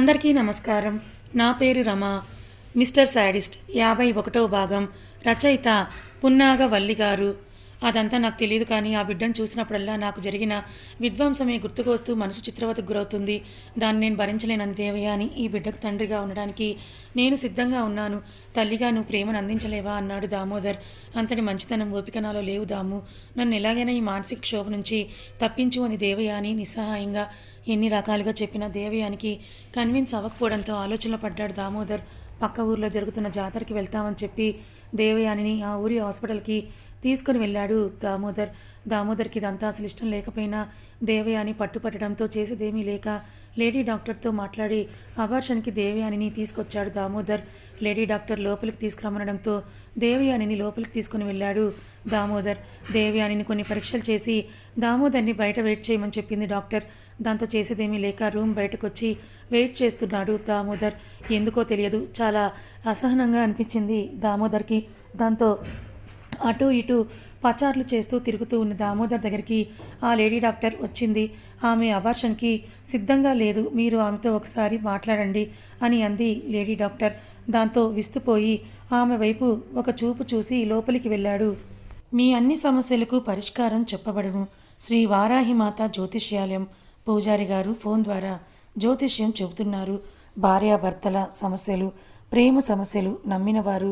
అందరికీ నమస్కారం. నా పేరు రమ. మిస్టర్ శాడిస్ట్ 51వ భాగం. రచయిత పున్నాగ వల్లి గారు. అదంతా నాకు తెలియదు, కానీ ఆ బిడ్డను చూసినప్పుడల్లా నాకు జరిగిన విధ్వంసమే గుర్తుకొస్తూ మనసు చిత్రవతకు గురవుతుంది. దాన్ని నేను భరించలేనని దేవయ్య అని ఈ బిడ్డకు తండ్రిగా ఉండడానికి నేను సిద్ధంగా ఉన్నాను. తల్లిగా నువ్వు ప్రేమను అందించలేవా అన్నాడు దామోదర్. అంతటి మంచితనం ఓపిక నాలో లేవు దాము. నన్ను ఎలాగైనా ఈ మానసిక క్షోభ నుంచి తప్పించు అని దేవయ్య అని నిస్సహాయంగా ఎన్ని రకాలుగా చెప్పినా దేవయానికి కన్విన్స్ అవ్వకపోవడంతో ఆలోచనలో పడ్డాడు దామోదర్. పక్క ఊర్లో జరుగుతున్న జాతరకి వెళ్తామని చెప్పి దేవయానిని ఆ ఊరి హాస్పిటల్కి తీసుకుని వెళ్ళాడు దామోదర్. దామోదర్కి ఇదంతా అసలు ఇష్టం లేకపోయినా దేవయాని పట్టుపట్టడంతో చేసేదేమీ లేక లేడీ డాక్టర్తో మాట్లాడి అబార్షన్కి దేవయానిని తీసుకొచ్చాడు దామోదర్. లేడీ డాక్టర్ లోపలికి తీసుకురమ్మనడంతో దేవయానిని లోపలికి తీసుకుని వెళ్ళాడు దామోదర్. దేవయానిని కొన్ని పరీక్షలు చేసి దామోదర్ని బయట వెయిట్ చేయమని చెప్పింది డాక్టర్. దాంతో చేసేదేమీ లేక రూమ్ బయటకు వచ్చి వెయిట్ చేస్తున్నాడు దామోదర్. ఎందుకో తెలియదు, చాలా అసహనంగా అనిపించింది దామోదర్కి. దాంతో అటు ఇటు పచార్లు చేస్తూ తిరుగుతూ ఉన్న దామోదర్ దగ్గరికి ఆ లేడీ డాక్టర్ వచ్చింది. ఆమె అబార్షన్కి సిద్ధంగా లేదు, మీరు ఆమెతో ఒకసారి మాట్లాడండి అని అంది లేడీ డాక్టర్. దాంతో విస్తుపోయి ఆమె వైపు ఒక చూపు చూసి లోపలికి వెళ్ళాడు. మీ అన్ని సమస్యలకు పరిష్కారం చెప్పబడును. శ్రీ వారాహిమాత జ్యోతిష్యాలయం పూజారి గారు ఫోన్ ద్వారా జ్యోతిష్యం చెబుతున్నారు. భార్యాభర్తల సమస్యలు, ప్రేమ సమస్యలు, నమ్మిన వారు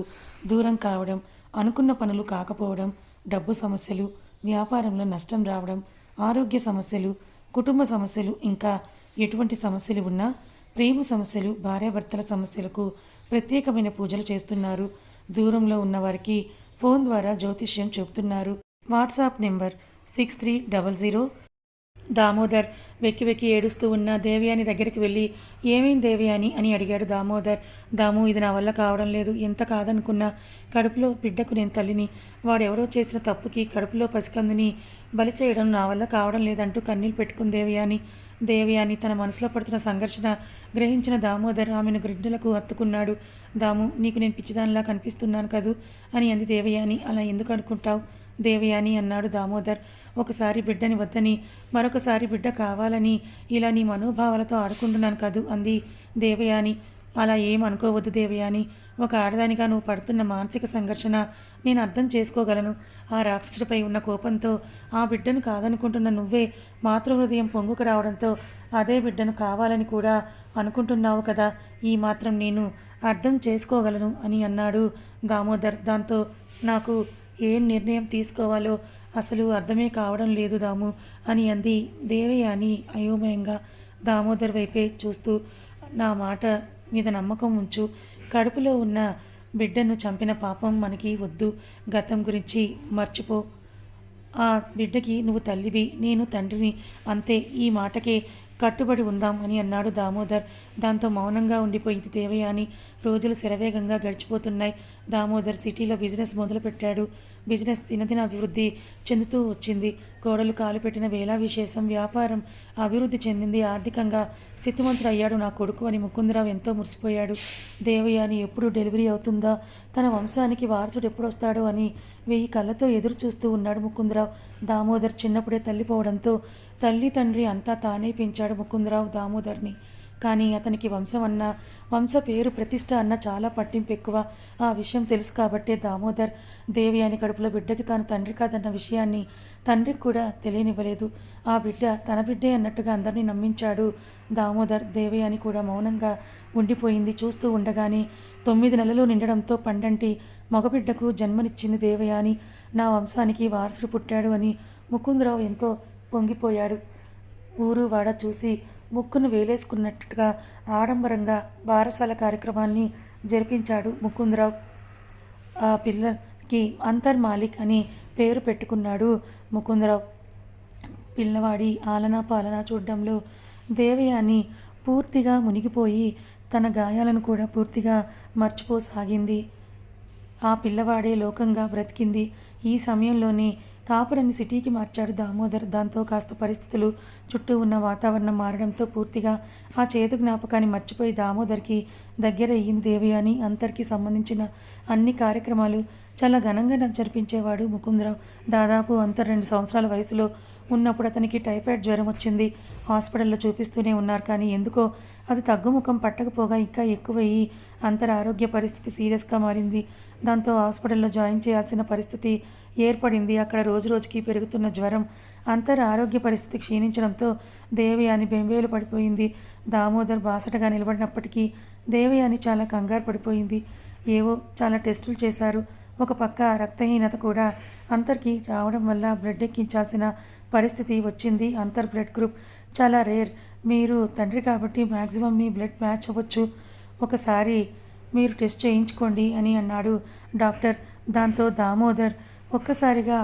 దూరం కావడం, అనుకున్న పనులు కాకపోవడం, డబ్బు సమస్యలు, వ్యాపారంలో నష్టం రావడం, ఆరోగ్య సమస్యలు, కుటుంబ సమస్యలు, ఇంకా ఎటువంటి సమస్యలు ఉన్నా, ప్రేమ సమస్యలు, భార్యాభర్తల సమస్యలకు ప్రత్యేకమైన పూజలు చేస్తున్నారు. దూరంలో ఉన్నవారికి ఫోన్ ద్వారా జ్యోతిష్యం చెబుతున్నారు. WhatsApp number 6300. దామోదర్ వెక్కి వెక్కి ఏడుస్తూ ఉన్న దేవయాని దగ్గరికి వెళ్ళి ఏమైంది దేవయాని అని అడిగాడు దామోదర్. దాము, ఇది నా వల్ల కావడం లేదు. ఎంత కాదనుకున్నా కడుపులో బిడ్డకు నేను తల్లిని. వాడెవరో చేసిన తప్పుకి కడుపులో పసికందుని బలి చేయడం నా వల్ల కావడం లేదంటూ కన్నీళ్ళు పెట్టుకుంది దేవయాని తన మనసులో పడుతున్న సంఘర్షణ గ్రహించిన దామోదర్ ఆమెను గ్రిడ్డలకు హత్తుకున్నాడు. దాము, నీకు నేను పిచ్చిదానిలా కనిపిస్తున్నాను కదూ అని అంది దేవయాని. అలా ఎందుకు అనుకుంటావు దేవయాని అన్నాడు దామోదర్. ఒకసారి బిడ్డని వద్దని, మరొకసారి బిడ్డ కావాలని ఇలా నీ మనోభావాలతో ఆడుకుంటున్నాను కదూ అంది దేవయాని. అలా ఏం అనుకోవద్దు దేవయాని. ఒక ఆడదానిగా నువ్వు పడుతున్న మానసిక సంఘర్షణ నేను అర్థం చేసుకోగలను. ఆ రాక్షసుడిపై ఉన్న కోపంతో ఆ బిడ్డను కాదనుకుంటున్న నువ్వే మాతృహృదయం పొంగుకు రావడంతో అదే బిడ్డను కావాలని కూడా అనుకుంటున్నావు కదా. ఈ మాత్రం నేను అర్థం చేసుకోగలను అని అన్నాడు దామోదర్. దాంతో నాకు ఏం నిర్ణయం తీసుకోవాలో అసలు అర్థమే కావడం లేదు దాము అని అంది దేవయాని అయోమయంగా దామోదర్ వైపే చూస్తూ. నా మాట మీద నమ్మకం ఉంచు. కడుపులో ఉన్న బిడ్డను చంపిన పాపం మనకి వద్దు. గతం గురించి మర్చిపో. ఆ బిడ్డకి నువ్వు తల్లివి, నేను తండ్రిని, అంతే. ఈ మాటకే కట్టుబడి ఉందాం అని అన్నాడు దామోదర్. దాంతో మౌనంగా ఉండిపోయింది దేవయాని. రోజులు శరవేగంగా గడిచిపోతున్నాయి. దామోదర్ సిటీలో బిజినెస్ మొదలుపెట్టాడు. బిజినెస్ దినదిన అభివృద్ధి చెందుతూ వచ్చింది. కోడలు కాలు పెట్టిన వేళ విశేషం. వ్యాపారం అభివృద్ధి చెందింది. ఆర్థికంగా స్థితిమంతుడు అయ్యాడు నా కొడుకు అని ముకుందరావు ఎంతో మురిసిపోయాడు. దేవయాని ఎప్పుడు డెలివరీ అవుతుందా, తన వంశానికి వారసుడు ఎప్పుడు వస్తాడో అని 1000 కళ్ళతో ఎదురు చూస్తూ ఉన్నాడు ముకుందరావు. దామోదర్ చిన్నప్పుడే తల్లిపోవడంతో తల్లి తండ్రి అంతా తానే పెంచాడు ముకుందరావు దామోదర్ని. కానీ అతనికి వంశం అన్న, వంశ పేరు ప్రతిష్ట అన్న చాలా పట్టింపు ఎక్కువ. ఆ విషయం తెలుసు కాబట్టే దామోదర్ దేవయాని కడుపులో బిడ్డకి తాను తండ్రి కాదన్న విషయాన్ని తండ్రికి కూడా తెలియనివ్వలేదు. ఆ బిడ్డ తన బిడ్డే అన్నట్టుగా అందరినీ నమ్మించాడు దామోదర్. దేవయాని కూడా మౌనంగా ఉండిపోయింది. చూస్తూ ఉండగానే 9 నెలలు నిండడంతో పండంటి మగబిడ్డకు జన్మనిచ్చింది దేవయాని. నా వంశానికి వారసుడు పుట్టాడు అని ముకుందరావు ఎంతో పొంగిపోయాడు. ఊరు వాడ చూసి ముక్కును వేలేసుకున్నట్టుగా ఆడంబరంగా బారసాల కార్యక్రమాన్ని జరిపించాడు ముకుందరావు. ఆ పిల్లకి అంతర్ మాలిక్ అని పేరు పెట్టుకున్నాడు ముకుందరావు. పిల్లవాడి ఆలనా పాలనా చూడడంలో దేవయాని పూర్తిగా మునిగిపోయి తన గాయాలను కూడా పూర్తిగా మర్చిపోసాగింది. ఆ పిల్లవాడే లోకంగా బ్రతికింది. ఈ సమయంలోనే కాపురాన్ని సిటీకి మార్చాడు దామోదర్. దాంతో కాస్త పరిస్థితులు, చుట్టూ ఉన్న వాతావరణం మారడంతో పూర్తిగా ఆ చేదు జ్ఞాపకాన్ని మర్చిపోయి దామోదర్కి దగ్గర అయ్యింది దేవయాని. అంతర్కి సంబంధించిన అన్ని కార్యక్రమాలు చాలా ఘనంగా జరిపించేవాడు ముకుందరావు. దాదాపు అంత 2 సంవత్సరాల వయసులో ఉన్నప్పుడు అతనికి టైఫాయిడ్ జ్వరం వచ్చింది. హాస్పిటల్లో చూపిస్తూనే ఉన్నారు, కానీ ఎందుకో అది తగ్గుముఖం పట్టకపోగా ఇంకా ఎక్కువయ్యి అంతర్ ఆరోగ్య పరిస్థితి సీరియస్గా మారింది. దాంతో హాస్పిటల్లో జాయిన్ చేయాల్సిన పరిస్థితి ఏర్పడింది. అక్కడ రోజురోజుకి పెరుగుతున్న జ్వరం, అంతర్ ఆరోగ్య పరిస్థితి క్షీణించడంతో దేవయాని బెంబేలు పడిపోయింది. దామోదర్ బాసటగా నిలబడినప్పటికీ దేవయాని చాలా కంగారు పడిపోయింది. ఏవో చాలా టెస్టులు చేశారు. ఒక పక్క రక్తహీనత కూడా అంతర్కి రావడం వల్ల బ్లడ్ ఎక్కించాల్సిన పరిస్థితి వచ్చింది. అంతర్ బ్లడ్ గ్రూప్ చాలా రేర్. మీరు తండ్రి కాబట్టి మ్యాక్సిమం మీ బ్లడ్ మ్యాచ్ అవ్వచ్చు, ఒకసారి మీరు టెస్ట్ చేయించుకోండి అని అన్నాడు డాక్టర్. దాంతో దామోదర్ ఒక్కసారిగా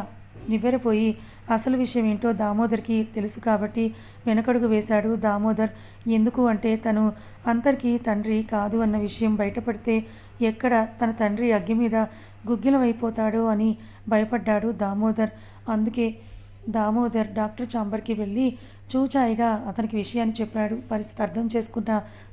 నివ్వెరపోయి అసలు విషయం ఏంటో దామోదర్కి తెలుసు కాబట్టి వెనకడుగు వేశాడు దామోదర్. ఎందుకు అంటే తను అంతర్కి తండ్రి కాదు అన్న విషయం బయటపడితే ఎక్కడ తన తండ్రి అగ్గి మీద గుగ్గిలమైపోతాడో అని భయపడ్డాడు దామోదర్. అందుకే దామోదర్ డాక్టర్ ఛాంబర్కి వెళ్ళి చూచాయిగా అతనికి విషయాన్ని చెప్పాడు. పరిస్థితి అర్థం చేసుకున్న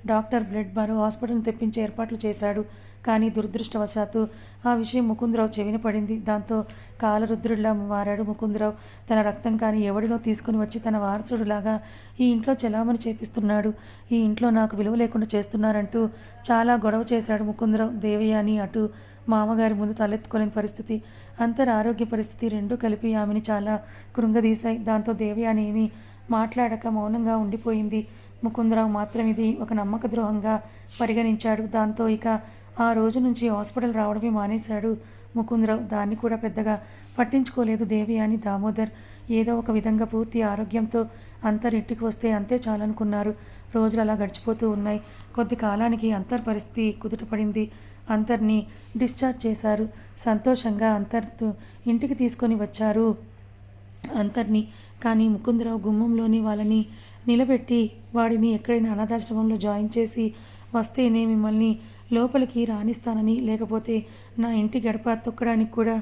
డాక్టర్ బ్లడ్ మరో హాస్పిటల్ని తెప్పించే ఏర్పాట్లు చేశాడు. కానీ దురదృష్టవశాత్తు ఆ విషయం ముకుందరావు చెవిన పడింది. దాంతో కాలరుద్రుడిలా మారాడు ముకుందరావు. తన రక్తం కానీ ఎవడినో తీసుకుని వచ్చి తన వారసుడిలాగా ఈ ఇంట్లో చెలామణి చేపిస్తున్నాడు. ఈ ఇంట్లో నాకు విలువ లేకుండా చేస్తున్నారంటూ చాలా గొడవ చేశాడు ముకుందరావు. దేవయాని అటు మామగారి ముందు తలెత్తుకోలేని పరిస్థితి, అంతర్ ఆరోగ్య పరిస్థితి రెండూ కలిపి ఆమెని చాలా కృంగదీశాయి. దాంతో దేవయాని ఏమీ మాట్లాడక మౌనంగా ఉండిపోయింది. ముకుందరావు మాత్రం ఇది ఒక నమ్మక ద్రోహంగా పరిగణించాడు. దాంతో ఇక ఆ రోజు నుంచి హాస్పిటల్ రావడమే మానేశాడు ముకుందరావు. దాన్ని కూడా పెద్దగా పట్టించుకోలేదు దేవయాని, దామోదర్. ఏదో ఒక విధంగా పూర్తి ఆరోగ్యంతో అంతర్ ఇంటికి వస్తే అంతే చాలనుకున్నారు. రోజులు అలా గడిచిపోతూ ఉన్నాయి. కొద్ది కాలానికి అంతర్ పరిస్థితి కుదుటపడింది. అంతర్ని డిశ్చార్జ్ చేశారు. సంతోషంగా అంతర్తో ఇంటికి తీసుకొని వచ్చారు అంతర్ని. కానీ ముకుందరావు గుమ్మంలోని వాళ్ళని నిలబెట్టి వాడిని ఎక్కడైనా అనాథాశ్రమంలో జాయిన్ చేసి వస్తేనే మిమ్మల్ని లోపలికి రాణిస్తానని, లేకపోతే నా ఇంటి గడప తొక్కడానికి కూడా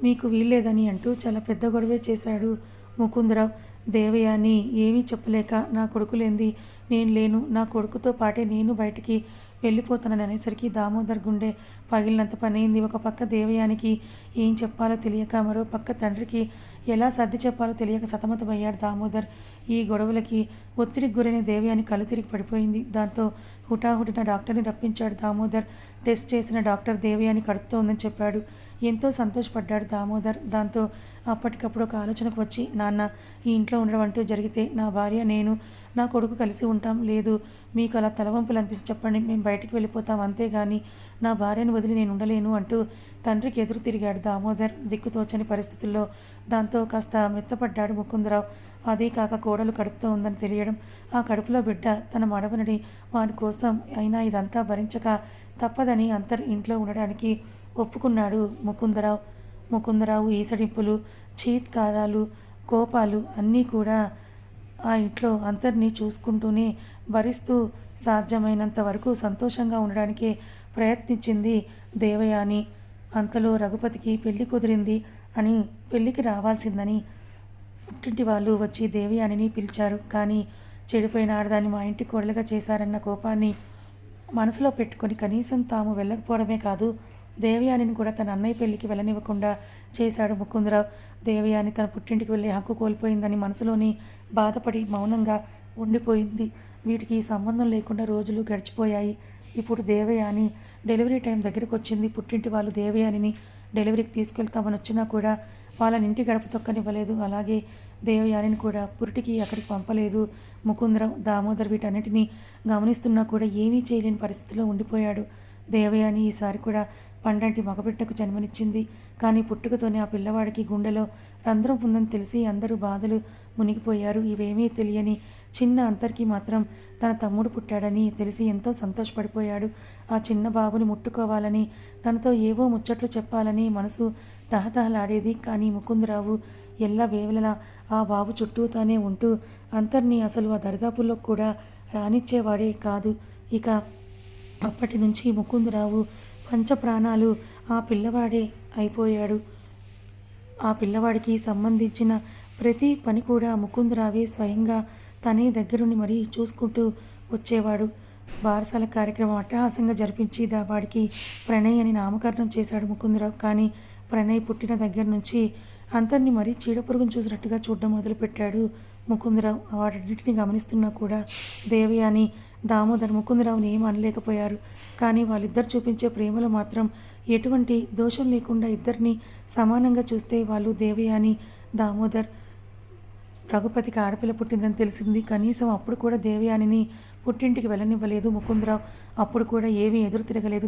మీకు వీల్లేదని అంటూ చాలా పెద్ద గొడవే చేశాడు ముకుందరావు. దేవయాని ఏమీ చెప్పలేక నా కొడుకు లేంది నేను లేను, నా కొడుకుతో పాటే నేను బయటికి వెళ్ళిపోతానని అనేసరికి దామోదర్ గుండె పగిలినంత పనైంది. ఒక పక్క దేవయానికి ఏం చెప్పాలో తెలియక, మరో పక్క తండ్రికి ఎలా సర్ది చెప్పాలో తెలియక సతమతమయ్యాడు దామోదర్. ఈ గొడవలకి ఒత్తిడికి గురైన దేవయాని కళ్ళు తిరిగి పడిపోయింది. దాంతో హుటాహుటిన డాక్టర్ని రప్పించాడు దామోదర్. టెస్ట్ చేసిన డాక్టర్ దేవయాని కడుపుతో ఉందని చెప్పాడు. ఎంతో సంతోషపడ్డాడు దామోదర్. దాంతో అప్పటికప్పుడు ఒక ఆలోచనకు వచ్చి, నాన్న, ఈ ఇంట్లో ఉండడం అంటూ జరిగితే నా భార్య, నేను, నా కొడుకు కలిసి ఉంటాం. లేదు మీకు అలా తలవంపులు అనిపిస్తే చెప్పండి, మేము బయటికి వెళ్ళిపోతాం, అంతేగాని నా భార్యను వదిలి నేను ఉండలేను అంటూ తండ్రికి ఎదురు తిరిగాడు దామోదర్ దిక్కుతోచని పరిస్థితుల్లో. దాంతో కాస్త మెత్తపడ్డాడు ముకుందరావు. అదే కాక కోడలు కడుపుతో ఉందని తెలియడం, ఆ కడుపులో బిడ్డ తన మడవనని, వాని కోసం అయినా ఇదంతా భరించక తప్పదని అంతర్ ఇంట్లో ఉండడానికి ఒప్పుకున్నాడు ముకుందరావు ఈసడింపులు, చీత్కారాలు, కోపాలు అన్నీ కూడా ఆ ఇంట్లో అంతర్ని చూసుకుంటూనే భరిస్తూ సాధ్యమైనంత వరకు సంతోషంగా ఉండడానికే ప్రయత్నించింది దేవయాని. అంతలో రఘుపతికి పెళ్లి కుదిరింది అని, పెళ్లికి రావాల్సిందని పుట్టింటి వాళ్ళు వచ్చి దేవయానిని పిలిచారు. కానీ చెడిపోయిన ఆడదాన్ని మా ఇంటి కోడలుగా చేశారన్న కోపాన్ని మనసులో పెట్టుకొని కనీసం తాము వెళ్ళకపోవడమే కాదు, దేవయానిని కూడా తన అన్నయ్య పెళ్లికి వెళ్ళనివ్వకుండా చేశాడు ముకుందరావు. దేవయాని తన పుట్టింటికి వెళ్ళే హక్కు కోల్పోయిందని మనసులోని బాధపడి మౌనంగా ఉండిపోయింది. వీటికి సంబంధం లేకుండా రోజులు గడిచిపోయాయి. ఇప్పుడు దేవయాని డెలివరీ టైం దగ్గరికి వచ్చింది. పుట్టింటి వాళ్ళు దేవయానిని డెలివరీకి తీసుకెళ్తామని వచ్చినా కూడా వాళ్ళని ఇంటి గడప తొక్కనివ్వలేదు. అలాగే దేవయానిని కూడా పురిటికి అక్కడికి పంపలేదు ముకుందరావు. దామోదర్ వీటన్నిటినీ గమనిస్తున్నా కూడా ఏమీ చేయలేని పరిస్థితిలో ఉండిపోయాడు. దేవయాని ఈసారి కూడా పండంటి మగబిడ్డకు జన్మనిచ్చింది. కానీ పుట్టుకతోనే ఆ పిల్లవాడికి గుండెలో రంధ్రం ఉందని తెలిసి అందరూ బాధలు మునిగిపోయారు. ఇవేమీ తెలియని చిన్న అంతర్కి మాత్రం తన తమ్ముడు పుట్టాడని తెలిసి ఎంతో సంతోషపడిపోయాడు. ఆ చిన్న బాబుని ముట్టుకోవాలని, తనతో ఏవో ముచ్చట్లు చెప్పాలని మనసు తహతహలాడేది. కానీ ముకుందరావు ఎల్లవేళలా ఆ బాబు చుట్టూతానే ఉంటూ అంతర్ని అసలు ఆ దరిదాపుల్లో కూడా రానిచ్చేవాడే కాదు. ఇక అప్పటి నుంచి ముకుందరావు పంచప్రాణాలు ఆ పిల్లవాడే అయిపోయాడు. ఆ పిల్లవాడికి సంబంధించిన ప్రతి పని కూడా ముకుందరావే స్వయంగా తనే దగ్గరుండి మరీ చూసుకుంటూ వచ్చేవాడు. బారసాల కార్యక్రమం అట్టహాసంగా జరిపించి వాడికి ప్రణయ్ అని నామకరణం చేశాడు ముకుందరావు. కానీ ప్రణయ్ పుట్టిన దగ్గర నుంచి అంతర్ని మరీ చీడపురుగును చూసినట్టుగా చూడడం మొదలుపెట్టాడు ముకుందరావు. వాటన్నిటిని గమనిస్తున్నా కూడా దేవయాని, దామోదర్ ముకుందరావుని ఏం అనలేకపోయారు. కానీ వాళ్ళిద్దరు చూపించే ప్రేమలో మాత్రం ఎటువంటి దోషం లేకుండా ఇద్దరిని సమానంగా చూస్తే వాళ్ళు దేవయాని, దామోదర్ రఘుపతికి ఆడపిల్ల పుట్టిందని తెలిసింది. కనీసం అప్పుడు కూడా దేవయానిని పుట్టింటికి వెళ్ళనివ్వలేదు ముకుందరావు. అప్పుడు కూడా ఏమీ ఎదురు తిరగలేదు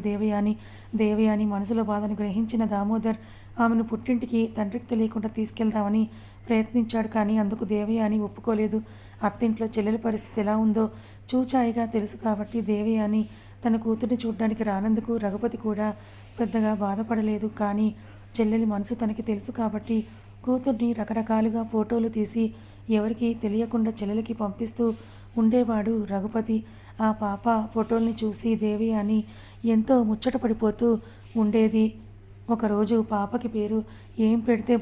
దేవయాని మనసులో బాధను గ్రహించిన దామోదర్ ఆమెను పుట్టింటికి తండ్రికి తెలియకుండా తీసుకెళ్దామని ప్రయత్నించాడు. కానీ అందుకు దేవయాని ఒప్పుకోలేదు. అత్తింట్లో చెల్లెల పరిస్థితి ఎలా ఉందో చూచాయిగా తెలుసు కాబట్టి దేవయాని తన కూతుర్ని చూడడానికి రానందుకు రఘుపతి కూడా పెద్దగా బాధపడలేదు. కానీ చెల్లెలి మనసు తనకి తెలుసు కాబట్టి కూతుర్ని రకరకాలుగా ఫోటోలు తీసి ఎవరికి తెలియకుండా చెల్లెలకి పంపిస్తూ ఉండేవాడు రఘుపతి. ఆ పాప ఫోటోల్ని చూసి దేవయాని ఎంతో ముచ్చట పడిపోతూ ఉండేది. ఒకరోజు పాపకి పేరు ఏం పెడితే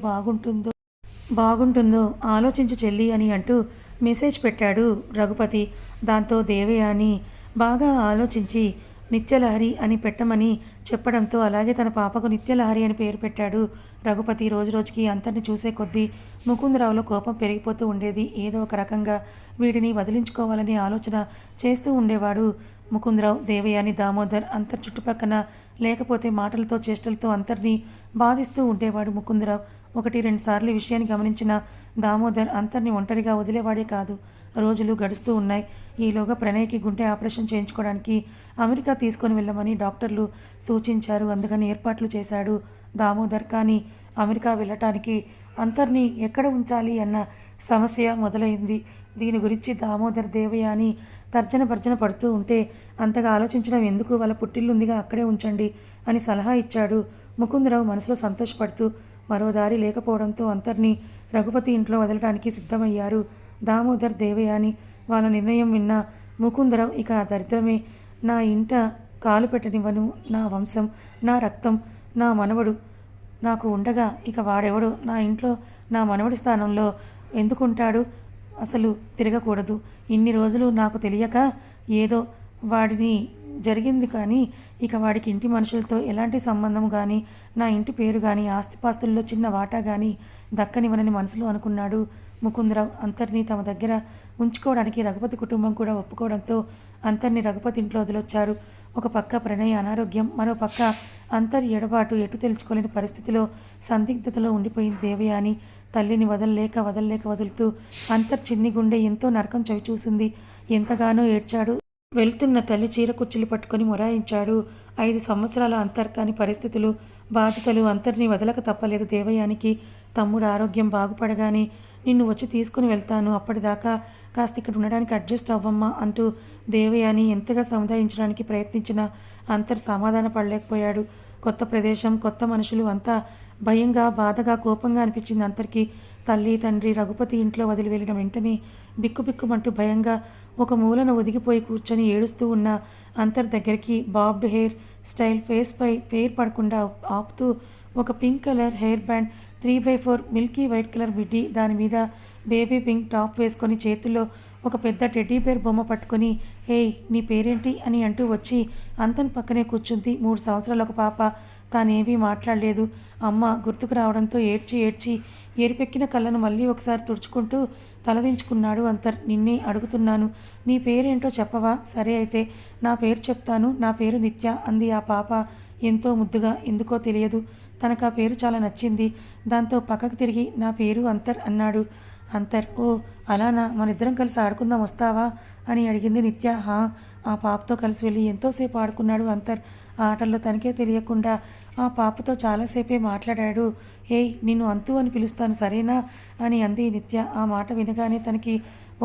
బాగుంటుందో ఆలోచించు చెల్లి అని అంటూ మెసేజ్ పెట్టాడు రఘుపతి. దాంతో దేవయాని బాగా ఆలోచించి నిత్యలహరి అని పెట్టమని చెప్పడంతో అలాగే తన పాపకు నిత్యలహరి అని పేరు పెట్టాడు రఘుపతి. రోజురోజుకి అంతర్ని చూసే కొద్దీ ముకుందరావులో కోపం పెరిగిపోతూ ఉండేది. ఏదో ఒక రకంగా వీడిని వదిలించుకోవాలనే ఆలోచన చేస్తూ ఉండేవాడు ముకుందరావు. దేవయాని, దామోదర్ అంతర్ చుట్టుపక్కన లేకపోతే మాటలతో చేష్టలతో అంతర్ని బాధిస్తూ ఉండేవాడు ముకుందరావు. 1-2 సార్లు విషయాన్ని గమనించిన దామోదర్ అంతర్ని ఒంటరిగా వదిలేవాడే కాదు. రోజులు గడుస్తూ ఉన్నాయి. ఈలోగా ప్రణయ్కి గుండె ఆపరేషన్ చేయించుకోవడానికి అమెరికా తీసుకొని వెళ్ళమని డాక్టర్లు సూచించారు. అందుకని ఏర్పాట్లు చేశాడు దామోదర్. కానీ అమెరికా వెళ్ళటానికి అంతర్ని ఎక్కడ ఉంచాలి అన్న సమస్య మొదలైంది. దీని గురించి దామోదర్, దేవయాని తర్జన పడుతూ ఉంటే అంతగా ఆలోచించడం ఎందుకు, వాళ్ళ పుట్టిల్లుందిగా అక్కడే ఉంచండి అని సలహా ఇచ్చాడు ముకుందరావు మనసులో సంతోషపడుతూ. మరో దారి లేకపోవడంతో అంతర్ని రఘుపతి ఇంట్లో వదలడానికి సిద్ధమయ్యారు దామోదర్, దేవయాని. వాళ్ళ నిర్ణయం విన్న ముకుందరావు ఇక ఆ దరిద్రమే నా ఇంట కాలు పెట్టనివ్వను, నా వంశం, నా రక్తం, నా మనవడు నాకు ఉండగా ఇక వాడెవడో నా ఇంట్లో నా మనవడి స్థానంలో ఎందుకుంటాడు, అసలు తిరగకూడదు. ఇన్ని రోజులు నాకు తెలియక ఏదో వాడిని జరిగింది. కానీ ఇక వాడికి ఇంటి మనుషులతో ఎలాంటి సంబంధం కానీ, నా ఇంటి పేరు కానీ, ఆస్తిపాస్తుల్లో చిన్న వాటా కానీ దక్కనివ్వనని మనసులో అనుకున్నాడు ముకుందరావు. అంతర్ని తమ దగ్గర ఉంచుకోవడానికి రఘుపతి కుటుంబం కూడా ఒప్పుకోవడంతో అంతర్ని రఘుపతి ఇంట్లో వదిలొచ్చారు. ఒక పక్క ప్రణయ్ అనారోగ్యం, మరో పక్క అంతర్ ఎడబాటు, ఎటు తెలుసుకోలేని పరిస్థితిలో సందిగ్ధతలో ఉండిపోయింది దేవయాని. తల్లిని వదలలేక వదులుతూ అంతర్ చిన్ని గుండె ఎంతో నరకం చవిచూసింది. ఎంతగానో ఏడ్చాడు. వెళ్తున్న తల్లి చీర కుచ్చులు పట్టుకొని మొరాయించాడు. 5 సంవత్సరాల అంతర్. కాని పరిస్థితులు, బాధ్యతలు అంతర్ని వదలక తప్పలేదు దేవయానికి. తమ్ముడు ఆరోగ్యం బాగుపడగానే నిన్ను వచ్చి తీసుకుని వెళ్తాను, అప్పటిదాకా కాస్త ఇక్కడ ఉండడానికి అడ్జస్ట్ అవ్వమ్మా అంటూ దేవయాని ఎంతగా సముదాయించడానికి ప్రయత్నించిన అంతర్ సమాధాన పడలేకపోయాడు. కొత్త ప్రదేశం, కొత్త మనుషులు అంతా భయంగా, బాధగా, కోపంగా అనిపించింది అంతర్కి. తల్లి, తండ్రి రఘుపతి ఇంట్లో వదిలి వెళ్ళిన వెంటనే బిక్కుబిక్కుమంటూ భయంగా ఒక మూలన ఒదిగిపోయి కూర్చొని ఏడుస్తూ ఉన్న అంతర్ దగ్గరికి బాబ్డ్ హెయిర్ స్టైల్ ఫేస్పై ఫెయిర్ పడకుండా ఆపుతూ ఒక pink colour hair band, 3x4 milky white colour middy, దాని మీద బేబీ పింక్ టాప్ వేసుకొని చేతుల్లో ఒక పెద్ద టెడ్డీ బేర్ బొమ్మ పట్టుకొని ఏయ్ నీ పేరేంటి అని అంటూ వచ్చి అంతన్ పక్కనే కూర్చుంది 3 సంవత్సరాల ఒక పాప. తానేమీ మాట్లాడలేదు. అమ్మ గుర్తుకు రావడంతో ఏడ్చి ఎరిపెక్కిన కళ్ళను మళ్ళీ ఒకసారి తుడుచుకుంటూ తలదించుకున్నాడు అంతర్. నిన్నే అడుగుతున్నాను, నీ పేరేంటో చెప్పవా? సరే అయితే నా పేరు చెప్తాను, నా పేరు నిత్య అంది ఆ పాప ఎంతో ముద్దుగా. ఎందుకో తెలియదు, తనకు ఆ పేరు చాలా నచ్చింది. దాంతో పక్కకు తిరిగి నా పేరు అంతర్ అన్నాడు. అంతర్ ఓ అలానా, మనిద్దరం కలిసి ఆడుకుందాం, వస్తావా అని అడిగింది నిత్య. ఆ పాపతో కలిసి వెళ్ళి ఎంతోసేపు ఆడుకున్నాడు అంతర్. ఆ ఆటల్లో తనకే తెలియకుండా ఆ పాపతో చాలాసేపే మాట్లాడాడు. ఏయ్ నిన్ను అంతు అని పిలుస్తాను సరేనా అని అంది నిత్య. ఆ మాట వినగానే తనకి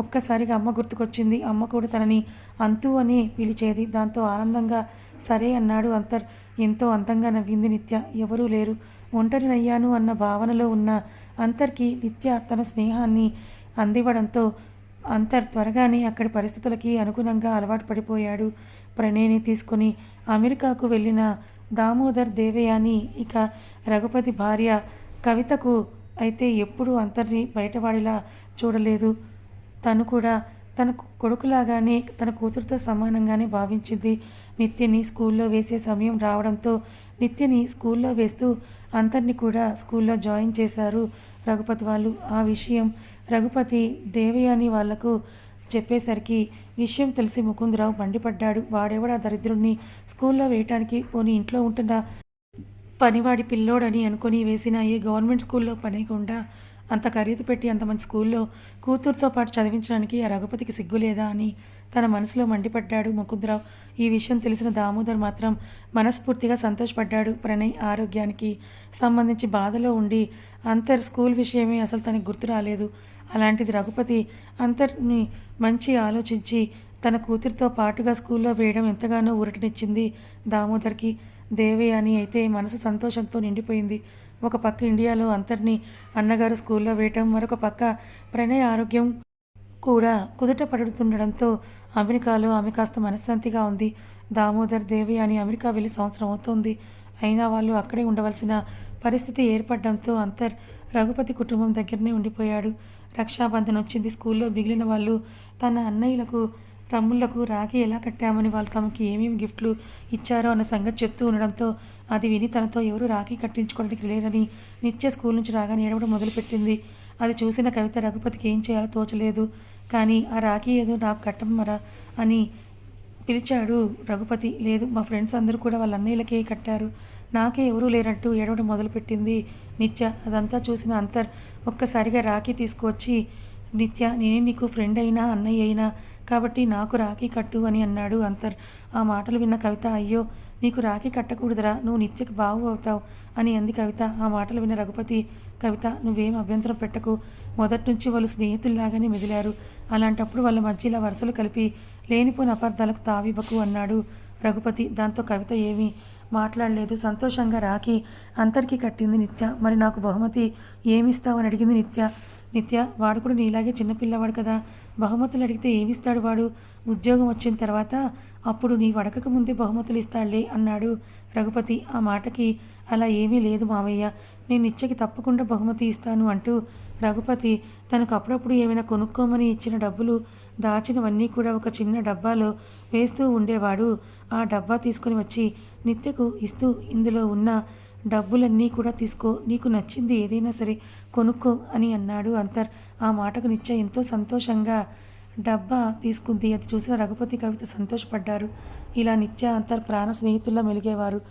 ఒక్కసారిగా అమ్మ గుర్తుకొచ్చింది. అమ్మ కూడా తనని అంతు అని పిలిచేది. దాంతో ఆనందంగా సరే అన్నాడు అంతర్. ఎంతో అందంగా నవ్వింది నిత్య. ఎవరూ లేరు, ఒంటరినయ్యాను అన్న భావనలో ఉన్న అంతర్కి నిత్య తన స్నేహాన్ని అందివ్వడంతో అంతర్ త్వరగానే అక్కడి పరిస్థితులకి అనుగుణంగా అలవాటు పడిపోయాడు. ప్రణయ్ని తీసుకుని అమెరికాకు వెళ్ళిన దామోదర్, దేవయాని ఇక రఘుపతి భార్య కవితకు అయితే ఎప్పుడూ అంతర్ని బయటవాడిలా చూడలేదు. తను కూడా తన కొడుకులాగానే తన కూతురుతో సమానంగానే భావించింది. నిత్యని స్కూల్లో వేసే సమయం రావడంతో నిత్యని స్కూల్లో వేస్తూ అందరినీ కూడా స్కూల్లో జాయిన్ చేశారు రఘుపతి వాళ్ళు. ఆ విషయం రఘుపతి దేవయాని వాళ్లకు చెప్పేసరికి విషయం తెలిసి ముకుందరావు మండిపడ్డాడు. వాడెవడా దరిద్రుణ్ణి స్కూల్లో వేయటానికి, పోనీ ఇంట్లో ఉంటున్న పనివాడి పిల్లోడని అనుకుని వేసిన ఏ గవర్నమెంట్ స్కూల్లో పనికుండా అంత ఖరీదు పెట్టి అంత మంచి స్కూల్లో కూతురుతో పాటు చదివించడానికి ఆ రఘుపతికి సిగ్గులేదా అని తన మనసులో మండిపడ్డాడు ముకుందరావు. ఈ విషయం తెలిసిన దామోదర్ మాత్రం మనస్ఫూర్తిగా సంతోషపడ్డాడు. ప్రణయ్ ఆరోగ్యానికి సంబంధించి బాధలో ఉండి అంతర్ స్కూల్ విషయమే అసలు తనకు గుర్తు రాలేదు. అలాంటిది రఘుపతి అంతర్ని మంచి ఆలోచించి తన కూతురితో పాటుగా స్కూల్లో వేయడం ఎంతగానో ఊరటనిచ్చింది దామోదర్కి. దేవయాని అయితే మనసు సంతోషంతో నిండిపోయింది. ఒక పక్క ఇండియాలో అంతర్ని అన్నగారు స్కూల్లో వేయటం, మరొక పక్క ప్రణయ్ ఆరోగ్యం కూడా కుదుట పడుతుండడంతో అమెరికాలో ఆమె కాస్త మనశ్శాంతిగా ఉంది. దామోదర్ దేవయాని అమెరికా వెళ్ళి సంవత్సరం అవుతోంది. అయినా వాళ్ళు అక్కడే ఉండవలసిన పరిస్థితి ఏర్పడడంతో అంతర్ రఘుపతి కుటుంబం దగ్గరనే ఉండిపోయాడు. రక్షాబంధన్ వచ్చింది. స్కూల్లో మిగిలిన వాళ్ళు తన అన్నయ్యలకు తమ్ముళ్లకు రాఖీ ఎలా కట్టామని వాళ్ళు తమకి ఏమేమి గిఫ్ట్లు ఇచ్చారో అన్న సంగతి చెప్తూ ఉండడంతో అది విని తనతో ఎవరు రాఖీ కట్టించుకోవడానికి లేదని నిత్య స్కూల్ నుంచి రాగానే ఏడవడం మొదలుపెట్టింది. అది చూసిన కవిత రఘుపతికి ఏం చేయాలో తోచలేదు. కానీ ఆ రాఖీ ఏదో నాకు కట్టమరా అని పిలిచాడు రఘుపతి. లేదు, మా ఫ్రెండ్స్ అందరూ కూడా వాళ్ళ అన్నయ్యలకే కట్టారు, నాకే ఎవరూ లేరంటూ ఏడవడం మొదలుపెట్టింది నిత్య. అదంతా చూసిన అంతర్ ఒక్కసారిగా రాఖీ తీసుకువచ్చి, నిత్య నేనే నీకు ఫ్రెండ్ అయినా అన్నయ్య అయినా కాబట్టి నాకు రాఖీ కట్టు అని అన్నాడు అంతర్. ఆ మాటలు విన్న కవిత, అయ్యో నీకు రాఖీ కట్టకూడదురా, నువ్వు నిత్యకు బావు అవుతావు అని అంది కవిత. ఆ మాటలు విన్న రఘుపతి, కవిత నువ్వేం అభ్యంతరం పెట్టకు, మొదటి నుంచి వాళ్ళు స్నేహితుల్లాగానే మెదిలారు, అలాంటప్పుడు వాళ్ళ మధ్యలో వరుసలు కలిపి లేనిపోయిన అపార్థాలకు తావివ్వకు అన్నాడు రఘుపతి. దాంతో కవిత ఏమీ మాట్లాడలేదు. సంతోషంగా రాఖీ అంతర్కి కట్టింది నిత్య. మరి నాకు బహుమతి ఏమిస్తావని అడిగింది నిత్య. నిత్య, వాడు కూడా నీలాగే చిన్నపిల్లవాడు కదా, బహుమతులు అడిగితే ఏమిస్తాడు వాడు, ఉద్యోగం వచ్చిన తర్వాత అప్పుడు నీ వడకకు ముందే బహుమతులు ఇస్తాడులే అన్నాడు రఘుపతి. ఆ మాటకి అలా ఏమీ లేదు మావయ్య, నేను నిత్యకి తప్పకుండా బహుమతి ఇస్తాను అంటూ రఘుపతి తనకు అప్పుడప్పుడు ఏమైనా కొనుక్కోమని ఇచ్చిన డబ్బులు దాచినవన్నీ కూడా ఒక చిన్న డబ్బాలో వేస్తూ ఉండేవాడు. ఆ డబ్బా తీసుకొని వచ్చి నిత్యకు ఇస్తూ, ఇందులో ఉన్న డబ్బులన్నీ కూడా తీసుకో, నీకు నచ్చింది ఏదైనా సరే కొనుక్కో అని అన్నాడు అంతర్. ఆ మాటకు నిత్య ఎంతో సంతోషంగా డబ్బా తీసుకుంది. అది చూసిన రఘుపతి కవిత సంతోషపడ్డారు. ఇలా నిత్య అంతర్ ప్రాణ స్నేహితుల్లా మెలిగేవారు.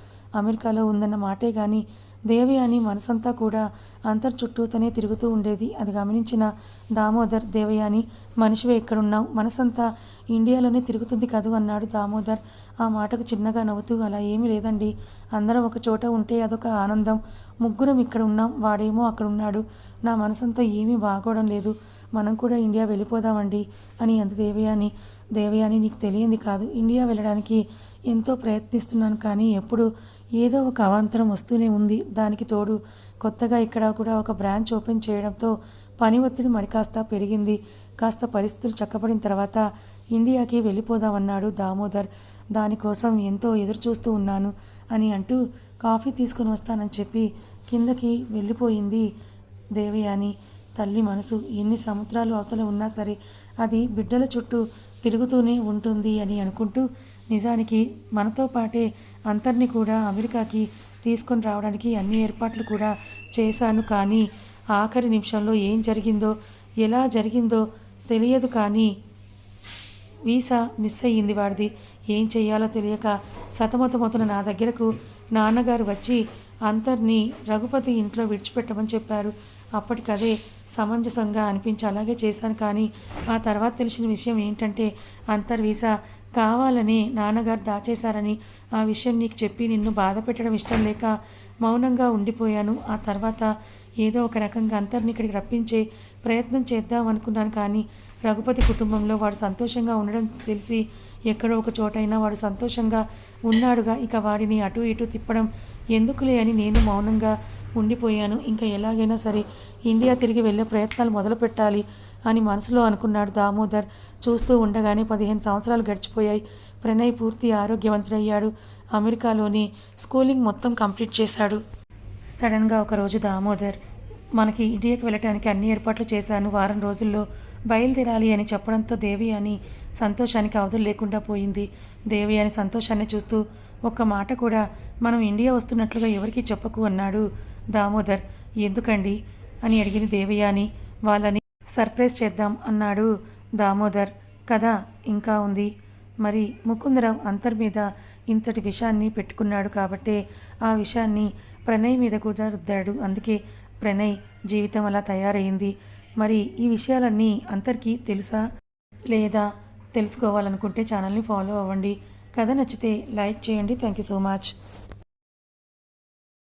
అమెరికాలో ఉందన్న మాటే కానీ దేవయాని మనసంతా కూడా అంతర్ చుట్టూతనే తిరుగుతూ ఉండేది. అది గమనించిన దామోదర్, దేవయాని మనిషివే ఎక్కడున్నావు, మనసంతా ఇండియాలోనే తిరుగుతుంది కదూ అన్నాడు దామోదర్. ఆ మాటకు చిన్నగా నవ్వుతూ, అలా ఏమీ లేదండి, అందరం ఒక చోట ఉంటే అదొక ఆనందం, ముగ్గురం ఇక్కడ ఉన్నాం, వాడేమో అక్కడ ఉన్నాడు, నా మనసంతా ఏమీ బాగోవడం లేదు, మనం కూడా ఇండియా వెళ్ళిపోదామండి అని అంది దేవయాని. దేవయాని నీకు తెలియంది కాదు, ఇండియా వెళ్ళడానికి ఎంతో ప్రయత్నిస్తున్నాను కానీ ఎప్పుడు ఏదో ఒక అవాంతరం వస్తూనే ఉంది. దానికి తోడు కొత్తగా ఇక్కడ కూడా ఒక బ్రాంచ్ ఓపెన్ చేయడంతో పని ఒత్తిడి మరి కాస్త పెరిగింది. కాస్త పరిస్థితులు చక్కబడిన తర్వాత ఇండియాకి వెళ్ళిపోదామన్నాడు దామోదర్. దానికోసం ఎంతో ఎదురు చూస్తూ ఉన్నాను అని అంటూ కాఫీ తీసుకొని వస్తానని చెప్పి కిందకి వెళ్ళిపోయింది దేవయాని. తల్లి మనసు ఎన్ని సముద్రాలు అవతల ఉన్నా సరే అది బిడ్డల చుట్టూ తిరుగుతూనే ఉంటుంది అని అనుకుంటూ, నిజానికి మనతో పాటే అంతర్ని కూడా అమెరికాకి తీసుకొని రావడానికి అన్ని ఏర్పాట్లు కూడా చేశాను. కానీ ఆఖరి నిమిషంలో ఏం జరిగిందో ఎలా జరిగిందో తెలియదు. కానీ వీసా మిస్ అయ్యింది వాడిది. ఏం చెయ్యాలో తెలియక సతమతమవుతున్న నా దగ్గరకు నాన్నగారు వచ్చి అంతర్ని రఘుపతి ఇంట్లో విడిచిపెట్టమని చెప్పారు. అప్పటికదే సమంజసంగా అనిపించి అలాగే చేశాను. కానీ ఆ తర్వాత తెలిసిన విషయం ఏంటంటే అంతర్ వీసా కావాలని నాన్నగారు దాచేశారని. ఆ విషయం నీకు చెప్పి నిన్ను బాధ పెట్టడం ఇష్టం లేక మౌనంగా ఉండిపోయాను. ఆ తర్వాత ఏదో ఒక రకంగా అంతర్ని ఇక్కడికి రప్పించే ప్రయత్నం చేద్దాం అనుకున్నాను. కానీ రఘుపతి కుటుంబంలో వాడు సంతోషంగా ఉండడం తెలిసి ఎక్కడో ఒక చోటైనా వాడు సంతోషంగా ఉన్నాడుగా, ఇక వాడిని అటు ఇటు తిప్పడం ఎందుకులే అని నేను మౌనంగా ఉండిపోయాను. ఇంకా ఎలాగైనా సరే ఇండియా తిరిగి వెళ్ళే ప్రయత్నాలు మొదలు పెట్టాలి అని మనసులో అనుకున్నాడు దామోదర్. చూస్తూ ఉండగానే 15 సంవత్సరాలు గడిచిపోయాయి. ప్రణయ్ పూర్తి ఆరోగ్యవంతుడయ్యాడు. అమెరికాలోని స్కూలింగ్ మొత్తం కంప్లీట్ చేశాడు. సడన్గా ఒకరోజు దామోదర్, మనకి ఇండియాకి వెళ్ళటానికి అన్ని ఏర్పాట్లు చేశాను, వారం రోజుల్లో బయలుదేరాలి అని చెప్పడంతో దేవయాని సంతోషానికి అవధులు లేకుండా పోయింది. దేవయాని సంతోషాన్ని చూస్తూ ఒక్క మాట కూడా మనం ఇండియా వస్తున్నట్లుగా ఎవరికీ చెప్పకు అన్నాడు దామోదర్. ఎందుకండి అని అడిగిన దేవయాని. వాళ్ళని సర్ప్రైజ్ చేద్దాం అన్నాడు దామోదర్. కథ ఇంకా ఉంది. మరి ముకుందరావు అంతర్ మీద ఇంతటి విషయాన్ని పెట్టుకున్నాడు కాబట్టే ఆ విషయాన్ని ప్రణయ్ మీద కూడా రుద్దాడు. అందుకే ప్రణయ్ జీవితం అలా తయారైంది. మరి ఈ విషయాలన్నీ అంతర్కి తెలుసా లేదా తెలుసుకోవాలనుకుంటే ఛానల్ని ఫాలో అవ్వండి. కథ నచ్చితే లైక్ చేయండి. Thank you so much.